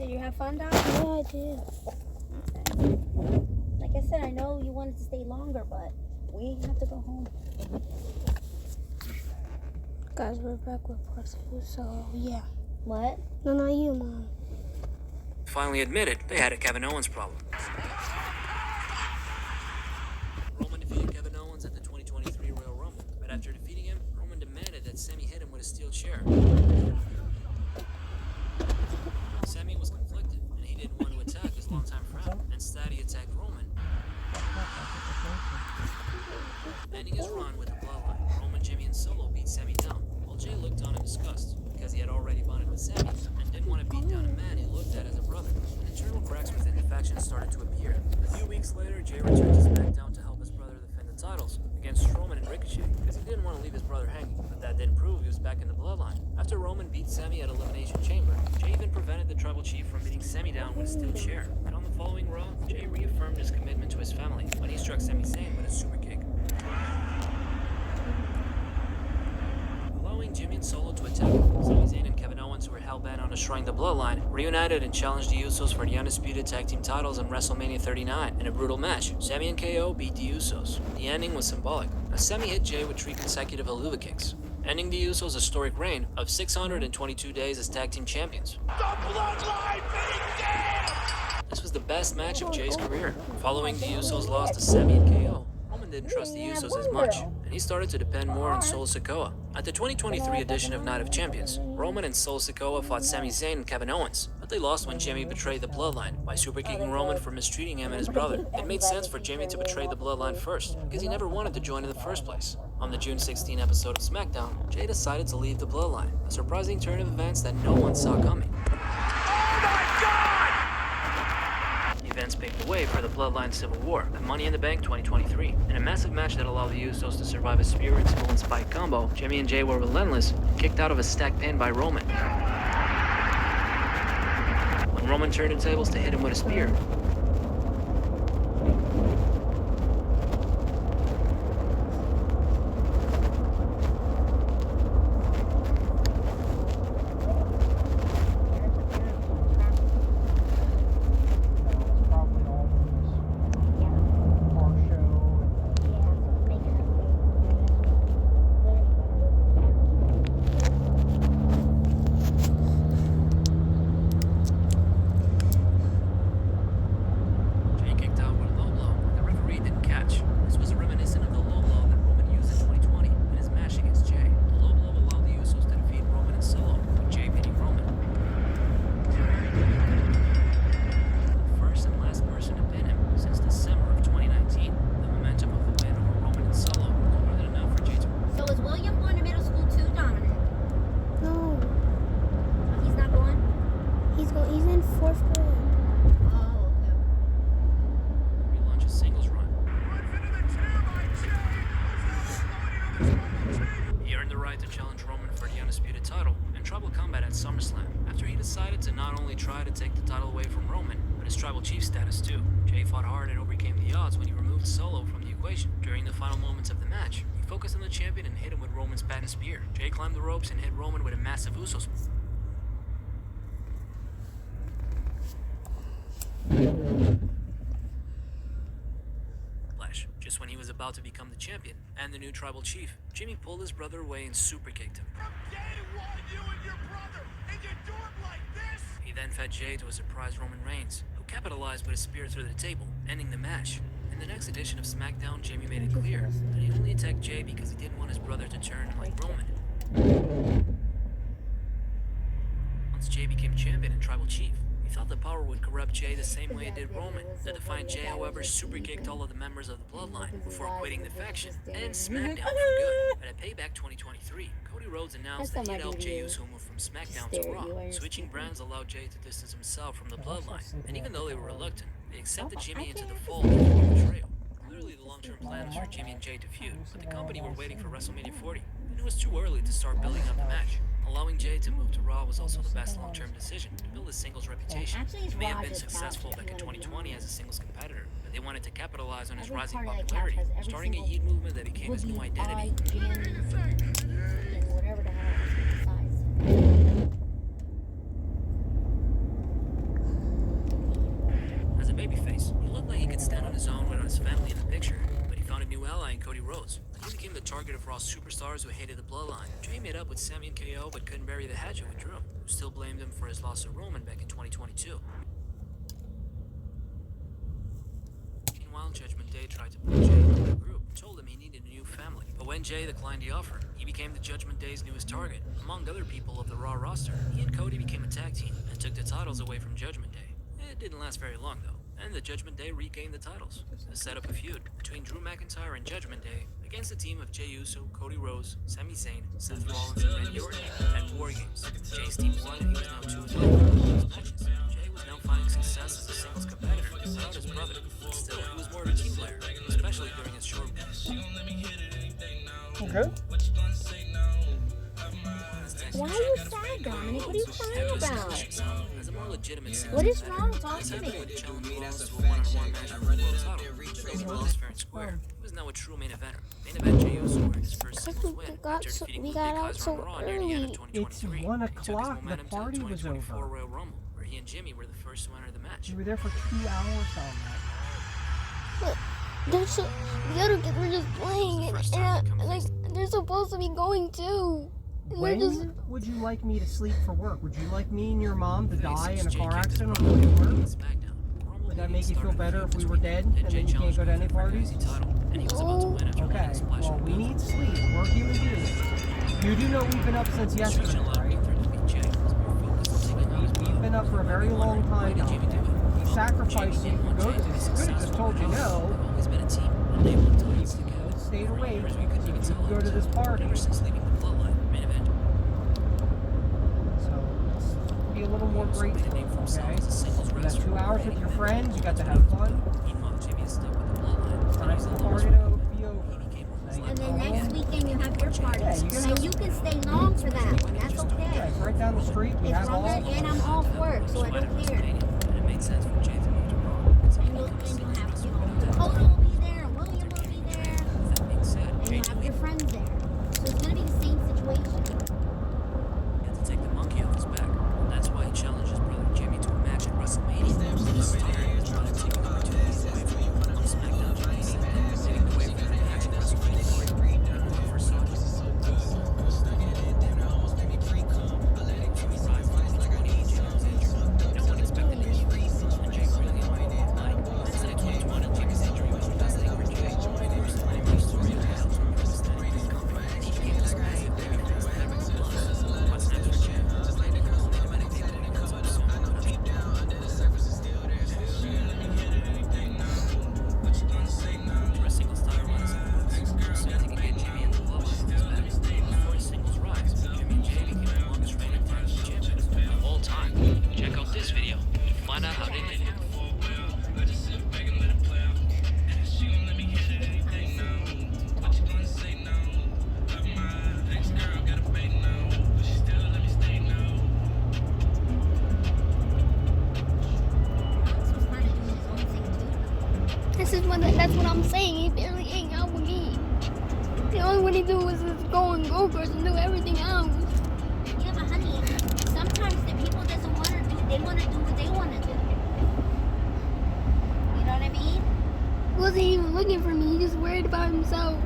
Did you have fun, Doc? Yeah, I did. Okay. Like I said, I know you wanted to stay longer, but we have to go home. Guys, we're back with part 2, so yeah. What? No, not you, Mom. Finally admitted they had a Kevin Owens problem. Roman defeated Kevin Owens at the 2023 Royal Rumble, but after defeating him, Roman demanded that Sami hit him with a steel chair. Sami was conflicted, and he didn't want to attack his longtime friend. Instead, he attacked Roman, ending his run with the bloodline. Roman, Jimmy, and Solo beat Sami down, while Jay looked on in disgust because he had already bonded with Sami and didn't want to beat down a man he looked at as a brother. And internal cracks within the faction started to appear. A few weeks later, Jay returned to SmackDown to help his brother defend the titles against Strowman and Ricochet because he didn't want to leave his brother hanging, but that didn't prove he was back in the bloodline. After Roman beat Sami at Elimination Chamber, Jay even prevented the Tribal Chief from beating Sami down with a steel chair. And on the following Raw, Jay reaffirmed his commitment to his family when he struck Sami Zayn with a super kick, allowing Jimmy and Solo to attack. Sami Zayn and Kevin Owens, who were hell-bent on destroying the bloodline, reunited and challenged the Usos for the undisputed tag team titles on WrestleMania 39 in a brutal match. Sami and KO beat the Usos. The ending was symbolic, as Sami hit Jay with 3 consecutive Helluva kicks, ending the Usos' historic reign of 622 days as tag team champions. The bloodline beat This was the best match of Jay's career. Following the Usos' loss to Sami and KO, Roman didn't trust the Usos as much, and he started to depend more on Solo Sikoa. At the 2023 edition of Night of Champions, Roman and Solo Sikoa fought Sami Zayn and Kevin Owens, but they lost when Jimmy betrayed the bloodline by superkicking Roman for mistreating him and his brother. It made sense for Jimmy to betray the bloodline first, because he never wanted to join in the first place. On the June 16 episode of SmackDown, Jay decided to leave the bloodline, a surprising turn of events that no one saw coming. Events paved the way for the Bloodline Civil War at Money in the Bank 2023. In a massive match that allowed the Usos to survive a spear and skull and spike combo, Jimmy and Jay were relentless and kicked out of a stacked pin by Roman. When Roman turned the tables to hit him with a spear, He's in 4th grade. relaunch a singles run. He earned the right to challenge Roman for the undisputed title in Tribal Combat at SummerSlam, after he decided to not only try to take the title away from Roman, but his Tribal Chief status too. Jay fought hard and overcame the odds when he removed Solo from the equation. During the final moments of the match, he focused on the champion and hit him with Roman's patent spear. Jay climbed the ropes and hit Roman with a massive Usos splash. Just when he was about to become the champion and the new Tribal Chief, Jimmy pulled his brother away and super kicked him. From day one, you and your brother, and you do it like this? He then fed Jay to a surprise Roman Reigns, who capitalized with a spear through the table, ending the match. In the next edition of SmackDown, Jimmy made it clear that he only attacked Jay because he didn't want his brother to turn like Roman. Once Jay became champion and Tribal Chief, he thought the power would corrupt Jay the same way it did Roman. The defiant Jay, however, superkicked all of the members of the bloodline before quitting the faction and SmackDown for good. But at Payback 2023, Cody Rhodes announced that he'd helped Jey Uso move from SmackDown to Raw. Switching brands allowed Jay to distance himself from the bloodline, and even though they were reluctant, they accepted Jimmy into the fold after the betrayal. Clearly, the long-term plan was for Jimmy and Jay to feud, but the company were waiting for WrestleMania 40, and it was too early to start building up the match. Allowing Jay to move to Raw was also the best long-term decision to build a singles reputation. He may have been successful back in 2020 as a singles competitor, but they wanted to capitalize on his rising popularity, starting a Yeet movement that became his new identity. Whatever the hell size. babyface. He looked like he could stand on his own without his family in the picture, but he found a new ally in Cody Rhodes. He became the target of Raw superstars who hated the bloodline. Jay made up with Sami and KO but couldn't bury the hatchet with Drew, who still blamed him for his loss to Roman back in 2022. Meanwhile, Judgment Day tried to pull Jay into the group and told him he needed a new family. But when Jay declined the offer, he became the Judgment Day's newest target. Among other people of the Raw roster, he and Cody became a tag team and took the titles away from Judgment Day. It didn't last very long though, and the Judgment Day regained the titles to set up a feud between Drew McIntyre and Judgment Day against a team of Jey Uso, Cody Rhodes, Sami Zayn, Seth Rollins, and Randy Orton at War Games. Jay's team won and he was now 2-0 in these matches. Jay was now finding success as a singles competitor without his brother, but still he was more of a team player, especially during his short runs. Okay. Why are you sad, Dominic? What are you crying about? As a more legitimate singles What is competitor, wrong? Talk to me. would challenge Rollins to a one-on-one match for the world title. As well as fair and square. He was now a true main eventer. Main event Jey Uso earned his first singles win after defeating Luke Kaiser on Raw near the end of 2023. It's 1 He took his o'clock. The momentum to party was 2024 over. Royal Rumble, where he and Jimmy were the first to enter the match. You were there for 2 hours on that. The other kids were just playing, and like they're supposed to be going too. And they're just When would you like me to sleep for work? Would you like me and your mom to die in a Jay car kicked his accident brother on the way to in work? SmackDown. Rumble Would that meeting make you feel started better if we this were week, dead and and Jay then you can't go to any challenged for the parties? IC title, and he was about to win after Okay, winning Splash well, and we Boom. need sleep. We're human beings. You do know we've been up since yesterday, right? We've been up for a very long time now. We sacrificed you to go to this. I could have just told you no. Always been a team, and they won titles You together. stayed awake As we could even to tell go to this party. ever since leaving the bloodline main event. So let's be a little more grateful, Made a name for himself okay? as a singles You got wrestler. 2 hours with your friends. You got to have fun. Meanwhile, Jimmy is stuck with the bloodline. Time He's for the the lowest party to ranked. be over. He became one of Thank his And you. then next weekend you have your party. Yeah, you can- And you can stay long for that one. That's Yeah, okay. it's right down the street. We It's have all. longer and I'm off work, so I don't care. And it made sense for Jay to move to Raw. Because he And you'll became the have, singles you wrestler. know, Toto will be there, and William will be there, That being said, and Jay you'll have your friends there. So it's gonna be the same situation. had to take the monkey off his back. And that's why he challenged his brother Jimmy to a match at WrestleMania. He started his brother taking opportunities away from him. On SmackDown, Jimmy said that he was hitting the way for the match at WrestleMania 3. And when he first saw Jimmy arrived in 2020, Jimmy was injured. No one expected him to be and Jay really involved all night. Hindsight 2020, Jimmy's injury was devastating for Jay. Of course, the primary story of the house was that he was confident and he became this massive babyface that everyone loves. What's next for Jay? For a singles title run is so they can get Jimmy and the bloodline on his back. Before his singles rise, Jimmy and Jay became the longest reigning tag team champions of all time. Check out this video to find out how they did it. Alex was kind of doing his own thing too. that's what I'm saying. He barely hang out with me. The only what he do is just go and go first and do everything else. Yeah, but honey, sometimes the people doesn't want to do. They want to do what they want to do. You know what I mean? He wasn't even looking for me. He just worried about himself.